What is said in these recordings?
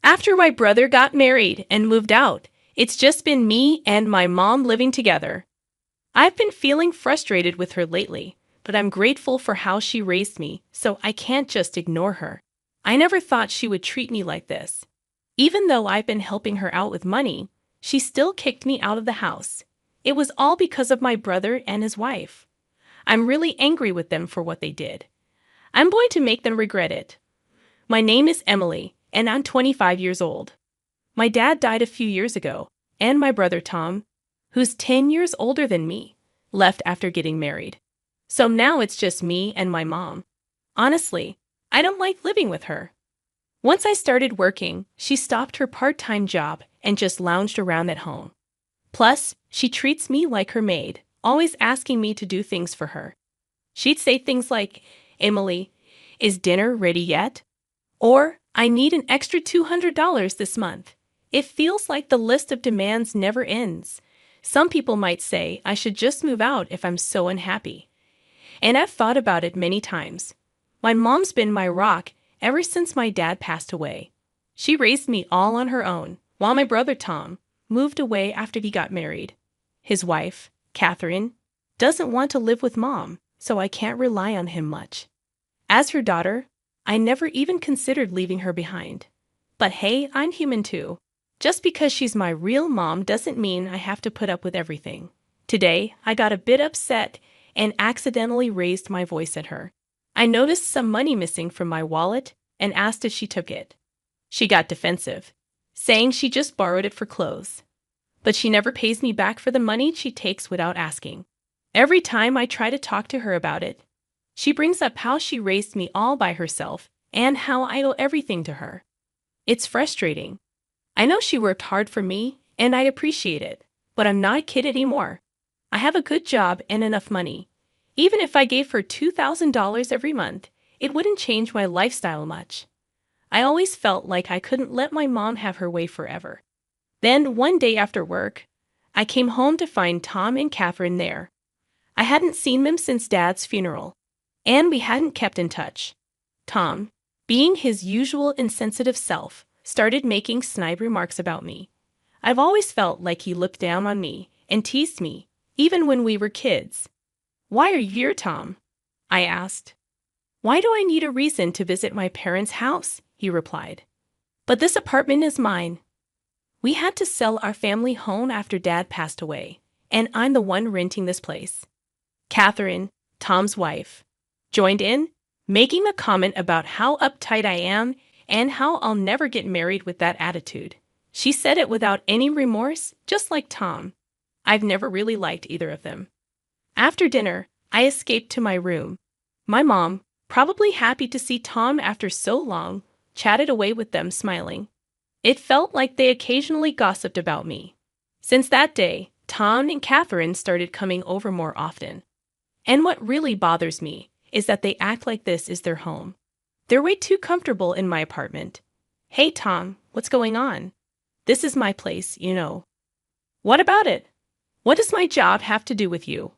After my brother got married and moved out, it's just been me and my mom living together. I've been feeling frustrated with her lately, but I'm grateful for how she raised me, so I can't just ignore her. I never thought she would treat me like this. Even though I've been helping her out with money, she still kicked me out of the house. It was all because of my brother and his wife. I'm really angry with them for what they did. I'm going to make them regret it. My name is Emily, and I'm 25 years old. My dad died a few years ago, and my brother Tom, who's 10 years older than me, left after getting married. So now it's just me and my mom. Honestly, I don't like living with her. Once I started working, she stopped her part-time job and just lounged around at home. Plus, she treats me like her maid, always asking me to do things for her. She'd say things like, "Emily, is dinner ready yet?" Or, "I need an extra $200 this month." It feels like the list of demands never ends. Some people might say I should just move out if I'm so unhappy. And I've thought about it many times. My mom's been my rock ever since my dad passed away. She raised me all on her own, while my brother Tom moved away after he got married. His wife, Catherine, doesn't want to live with mom, so I can't rely on him much. As her daughter, I never even considered leaving her behind. But hey, I'm human too. Just because she's my real mom doesn't mean I have to put up with everything. Today, I got a bit upset and accidentally raised my voice at her. I noticed some money missing from my wallet and asked if she took it. She got defensive, saying she just borrowed it for clothes. But she never pays me back for the money she takes without asking. Every time I try to talk to her about it, she brings up how she raised me all by herself and how I owe everything to her. It's frustrating. I know she worked hard for me, and I appreciate it, but I'm not a kid anymore. I have a good job and enough money. Even if I gave her $2,000 every month, it wouldn't change my lifestyle much. I always felt like I couldn't let my mom have her way forever. Then, one day after work, I came home to find Tom and Catherine there. I hadn't seen them since Dad's funeral, and we hadn't kept in touch. Tom, being his usual insensitive self, started making snide remarks about me. I've always felt like he looked down on me and teased me, even when we were kids. "Why are you here, Tom?" I asked. "Why do I need a reason to visit my parents' house?" he replied. "But this apartment is mine. We had to sell our family home after Dad passed away, and I'm the one renting this place." Catherine, Tom's wife, joined in, making a comment about how uptight I am and how I'll never get married with that attitude. She said it without any remorse, just like Tom. I've never really liked either of them. After dinner, I escaped to my room. My mom, probably happy to see Tom after so long, chatted away with them smiling. It felt like they occasionally gossiped about me. Since that day, Tom and Catherine started coming over more often. And what really bothers me is that they act like this is their home. They're way too comfortable in my apartment. "Hey, Tom, what's going on? This is my place, you know." "What about it? What does my job have to do with you?"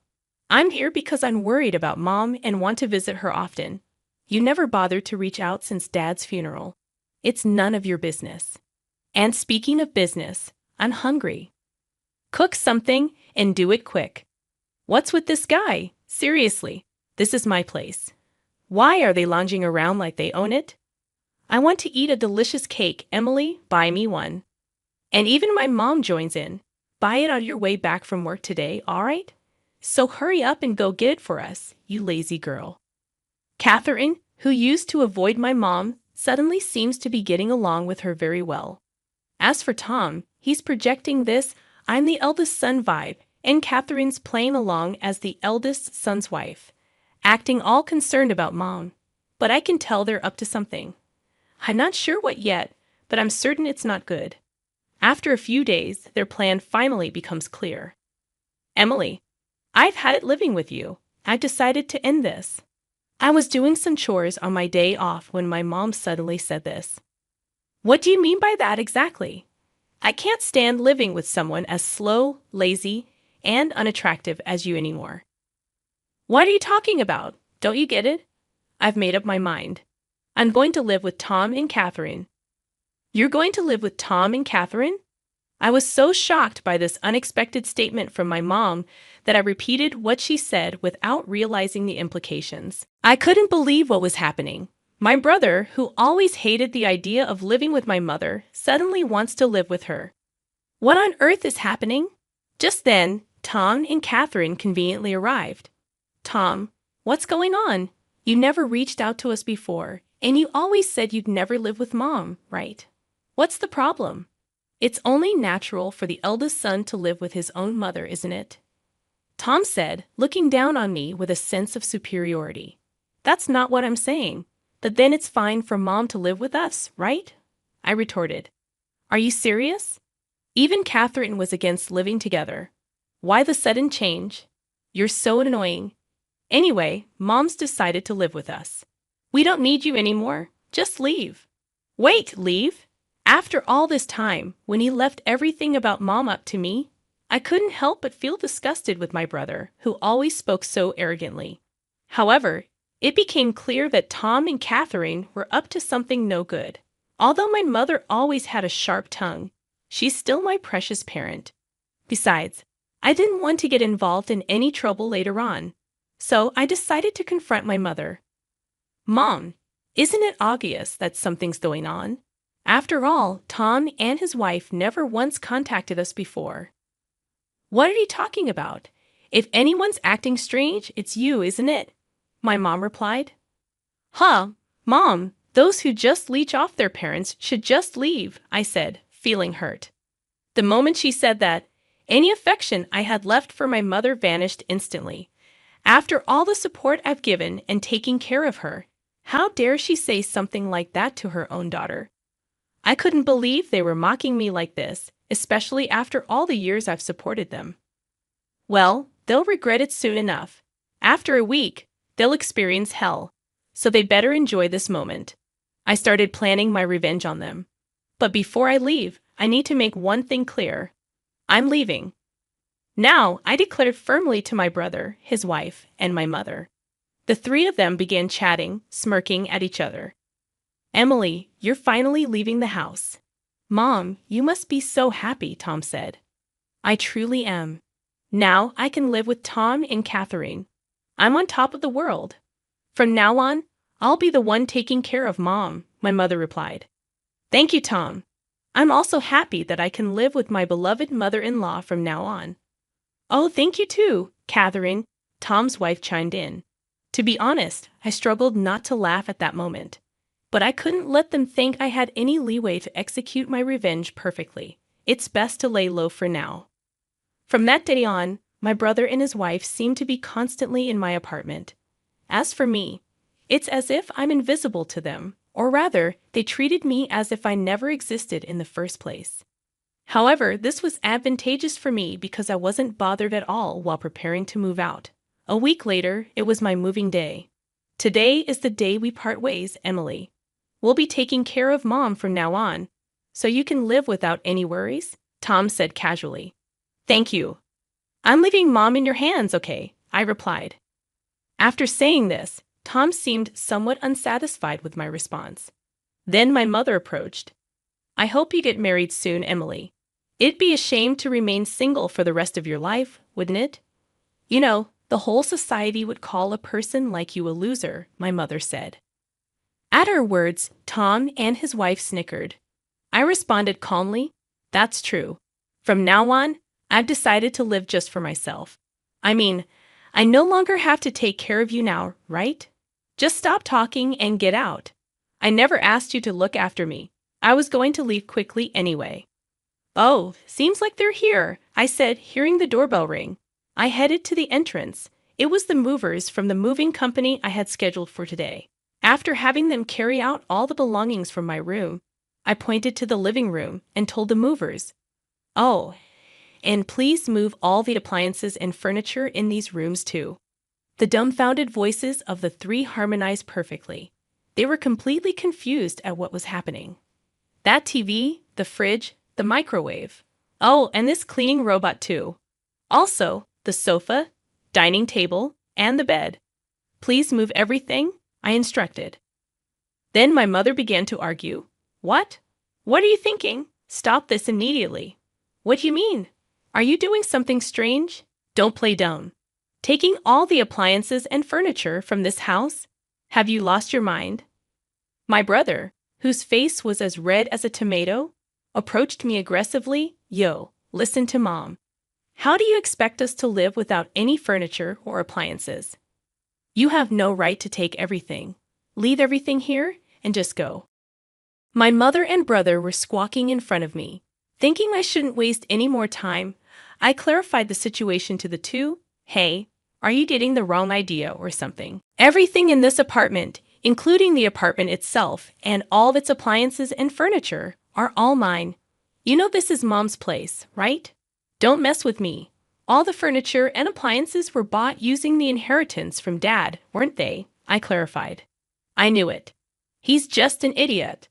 "I'm here because I'm worried about Mom and want to visit her often. You never bothered to reach out since Dad's funeral. It's none of your business. And speaking of business, I'm hungry. Cook something and do it quick. What's with this guy? Seriously, this is my place. Why are they lounging around like they own it? I want to eat a delicious cake. Emily, buy me one." And even my mom joins in. "Buy it on your way back from work today, all right? So hurry up and go get it for us, you lazy girl." Catherine, who used to avoid my mom, suddenly seems to be getting along with her very well. As for Tom, he's projecting this "I'm the eldest son" vibe, and Catherine's playing along as the eldest son's wife, acting all concerned about Mom. But I can tell they're up to something. I'm not sure what yet, but I'm certain it's not good. After a few days, their plan finally becomes clear. "Emily, I've had it living with you. I've decided to end this." I was doing some chores on my day off when my mom suddenly said this. "What do you mean by that exactly? I can't stand living with someone as slow, lazy, and unattractive as you anymore." "What are you talking about? Don't you get it? I've made up my mind. I'm going to live with Tom and Catherine." You're going to live with Tom and Catherine? I was so shocked by this unexpected statement from my mom that I repeated what she said without realizing the implications. I couldn't believe what was happening. My brother, who always hated the idea of living with my mother, suddenly wants to live with her. What on earth is happening? Just then, Tom and Catherine conveniently arrived. Tom, what's going on? You never reached out to us before, and you always said you'd never live with Mom, right? What's the problem? It's only natural for the eldest son to live with his own mother, isn't it? Tom said, looking down on me with a sense of superiority. That's not what I'm saying. But then it's fine for Mom to live with us, right? I retorted. Are you serious? Even Catherine was against living together. Why the sudden change? You're so annoying. Anyway, Mom's decided to live with us. We don't need you anymore. Just leave. Wait, leave? After all this time, when he left everything about Mom up to me, I couldn't help but feel disgusted with my brother, who always spoke so arrogantly. However, it became clear that Tom and Catherine were up to something no good. Although my mother always had a sharp tongue, she's still my precious parent. Besides, I didn't want to get involved in any trouble later on, so I decided to confront my mother. Mom, isn't it obvious that something's going on? After all, Tom and his wife never once contacted us before. What are you talking about? If anyone's acting strange, it's you, isn't it? My mom replied. Mom, those who just leech off their parents should just leave, I said, feeling hurt. The moment she said that, any affection I had left for my mother vanished instantly. After all the support I've given and taking care of her, how dare she say something like that to her own daughter? I couldn't believe they were mocking me like this, especially after all the years I've supported them. Well, they'll regret it soon enough. After a week, they'll experience hell, so they better enjoy this moment. I started planning my revenge on them. But before I leave, I need to make one thing clear. I'm leaving. Now, I declared firmly to my brother, his wife, and my mother. The three of them began chatting, smirking at each other. Emily, you're finally leaving the house. Mom, you must be so happy, Tom said. I truly am. Now I can live with Tom and Catherine. I'm on top of the world. From now on, I'll be the one taking care of Mom, my mother replied. Thank you, Tom. I'm also happy that I can live with my beloved mother-in-law from now on. Oh, thank you too, Catherine, Tom's wife chimed in. To be honest, I struggled not to laugh at that moment. But I couldn't let them think I had any leeway to execute my revenge perfectly. It's best to lay low for now. From that day on, my brother and his wife seemed to be constantly in my apartment. As for me, it's as if I'm invisible to them, or rather, they treated me as if I never existed in the first place. However, this was advantageous for me because I wasn't bothered at all while preparing to move out. A week later, it was my moving day. Today is the day we part ways, Emily. We'll be taking care of Mom from now on, so you can live without any worries, Tom said casually. Thank you. I'm leaving Mom in your hands, okay? I replied. After saying this, Tom seemed somewhat unsatisfied with my response. Then my mother approached. I hope you get married soon, Emily. It'd be a shame to remain single for the rest of your life, wouldn't it? You know, the whole society would call a person like you a loser, my mother said. At her words, Tom and his wife snickered. I responded calmly, That's true. From now on, I've decided to live just for myself. I mean, I no longer have to take care of you now, right? Just stop talking and get out. I never asked you to look after me. I was going to leave quickly anyway. Oh, seems like they're here, I said, hearing the doorbell ring. I headed to the entrance. It was the movers from the moving company I had scheduled for today. After having them carry out all the belongings from my room, I pointed to the living room and told the movers, Oh, and please move all the appliances and furniture in these rooms too. The dumbfounded voices of the three harmonized perfectly. They were completely confused at what was happening. That TV, the fridge, the microwave. Oh, and this cleaning robot too. Also, the sofa, dining table, and the bed. Please move everything, I instructed. Then my mother began to argue. What? What are you thinking? Stop this immediately. What do you mean? Are you doing something strange? Don't play dumb. Taking all the appliances and furniture from this house? Have you lost your mind? My brother, whose face was as red as a tomato, approached me aggressively. Yo, listen to Mom. How do you expect us to live without any furniture or appliances? You have no right to take everything. Leave everything here and just go. My mother and brother were squawking in front of me. Thinking I shouldn't waste any more time, I clarified the situation to the two. Hey, are you getting the wrong idea or something? Everything in this apartment, including the apartment itself and all of its appliances and furniture, are all mine. You know this is Mom's place, right? Don't mess with me. All the furniture and appliances were bought using the inheritance from Dad, weren't they? I clarified. I knew it. He's just an idiot.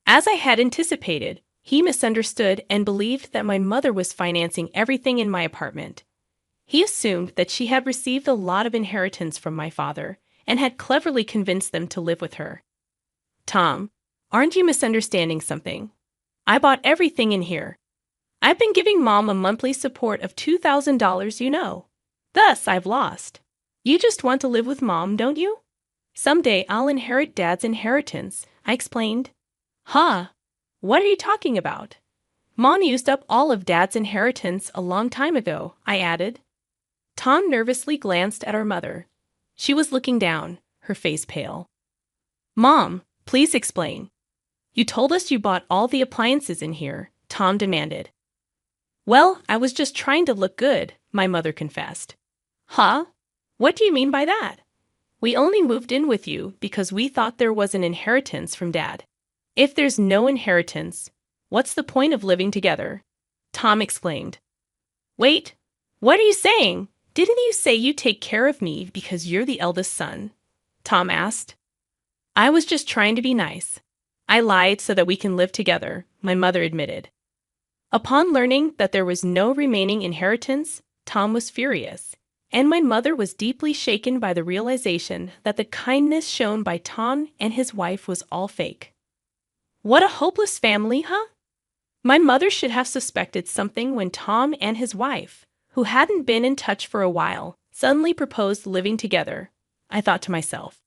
As I had anticipated, he misunderstood and believed that my mother was financing everything in my apartment. He assumed that she had received a lot of inheritance from my father and had cleverly convinced them to live with her. Tom, aren't you misunderstanding something? I bought everything in here. I've been giving Mom a monthly support of $2,000, you know. Thus, I've lost. You just want to live with Mom, don't you? Someday I'll inherit Dad's inheritance, I explained. Huh? What are you talking about? Mom used up all of Dad's inheritance a long time ago, I added. Tom nervously glanced at our mother. She was looking down, her face pale. Mom, please explain. You told us you bought all the appliances in here, Tom demanded. Well, I was just trying to look good, my mother confessed. Huh? What do you mean by that? We only moved in with you because we thought there was an inheritance from Dad. If there's no inheritance, what's the point of living together? Tom exclaimed. Wait, what are you saying? Didn't you say you take care of me because you're the eldest son? Tom asked. I was just trying to be nice. I lied so that we can live together, my mother admitted. Upon learning that there was no remaining inheritance, Tom was furious, and my mother was deeply shaken by the realization that the kindness shown by Tom and his wife was all fake. What a hopeless family, huh? My mother should have suspected something when Tom and his wife, who hadn't been in touch for a while, suddenly proposed living together, I thought to myself.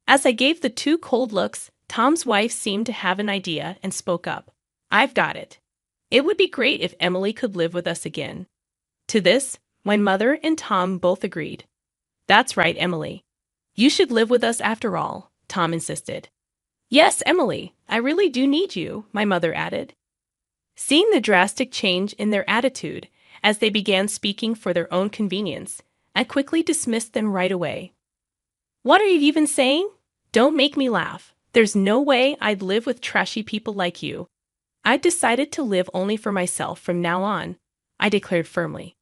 As I gave the two cold looks, Tom's wife seemed to have an idea and spoke up. I've got it. It would be great if Emily could live with us again. To this, my mother and Tom both agreed. That's right, Emily. You should live with us after all, Tom insisted. Yes, Emily, I really do need you, my mother added. Seeing the drastic change in their attitude as they began speaking for their own convenience, I quickly dismissed them right away. What are you even saying? Don't make me laugh. There's no way I'd live with trashy people like you. I've decided to live only for myself from now on, I declared firmly.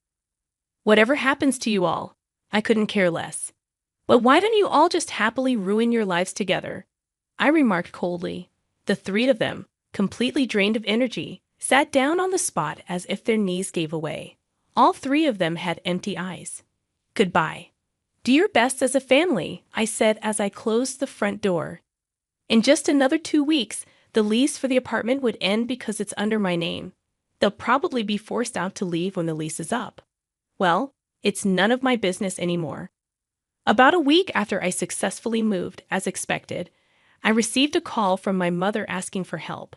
Whatever happens to you all, I couldn't care less. But why don't you all just happily ruin your lives together? I remarked coldly. The three of them, completely drained of energy, sat down on the spot as if their knees gave away. All three of them had empty eyes. Goodbye. Do your best as a family, I said as I closed the front door. In just another 2 weeks, the lease for the apartment would end because it's under my name. They'll probably be forced out to leave when the lease is up. Well, it's none of my business anymore. About a week after I successfully moved, as expected, I received a call from my mother asking for help.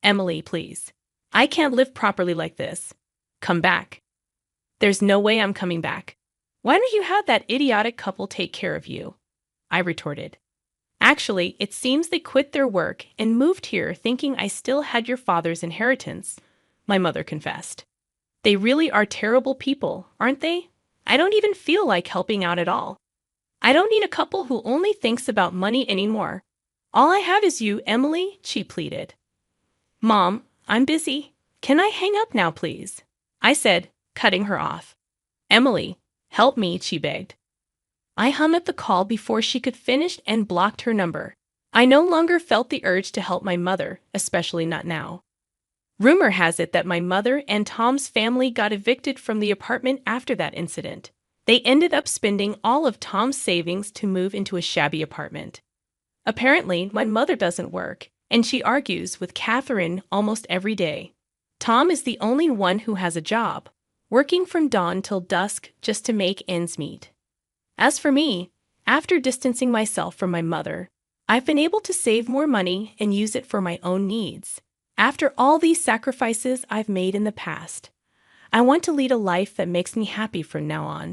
Emily, please. I can't live properly like this. Come back. There's no way I'm coming back. Why don't you have that idiotic couple take care of you? I retorted. Actually, it seems they quit their work and moved here thinking I still had your father's inheritance, my mother confessed. They really are terrible people, aren't they? I don't even feel like helping out at all. I don't need a couple who only thinks about money anymore. All I have is you, Emily, she pleaded. Mom, I'm busy. Can I hang up now, please? I said, cutting her off. Emily, help me, she begged. I hung up the call before she could finish and blocked her number. I no longer felt the urge to help my mother, especially not now. Rumor has it that my mother and Tom's family got evicted from the apartment after that incident. They ended up spending all of Tom's savings to move into a shabby apartment. Apparently, my mother doesn't work, and she argues with Catherine almost every day. Tom is the only one who has a job, working from dawn till dusk just to make ends meet. As for me, after distancing myself from my mother, I've been able to save more money and use it for my own needs. After all these sacrifices I've made in the past, I want to lead a life that makes me happy from now on.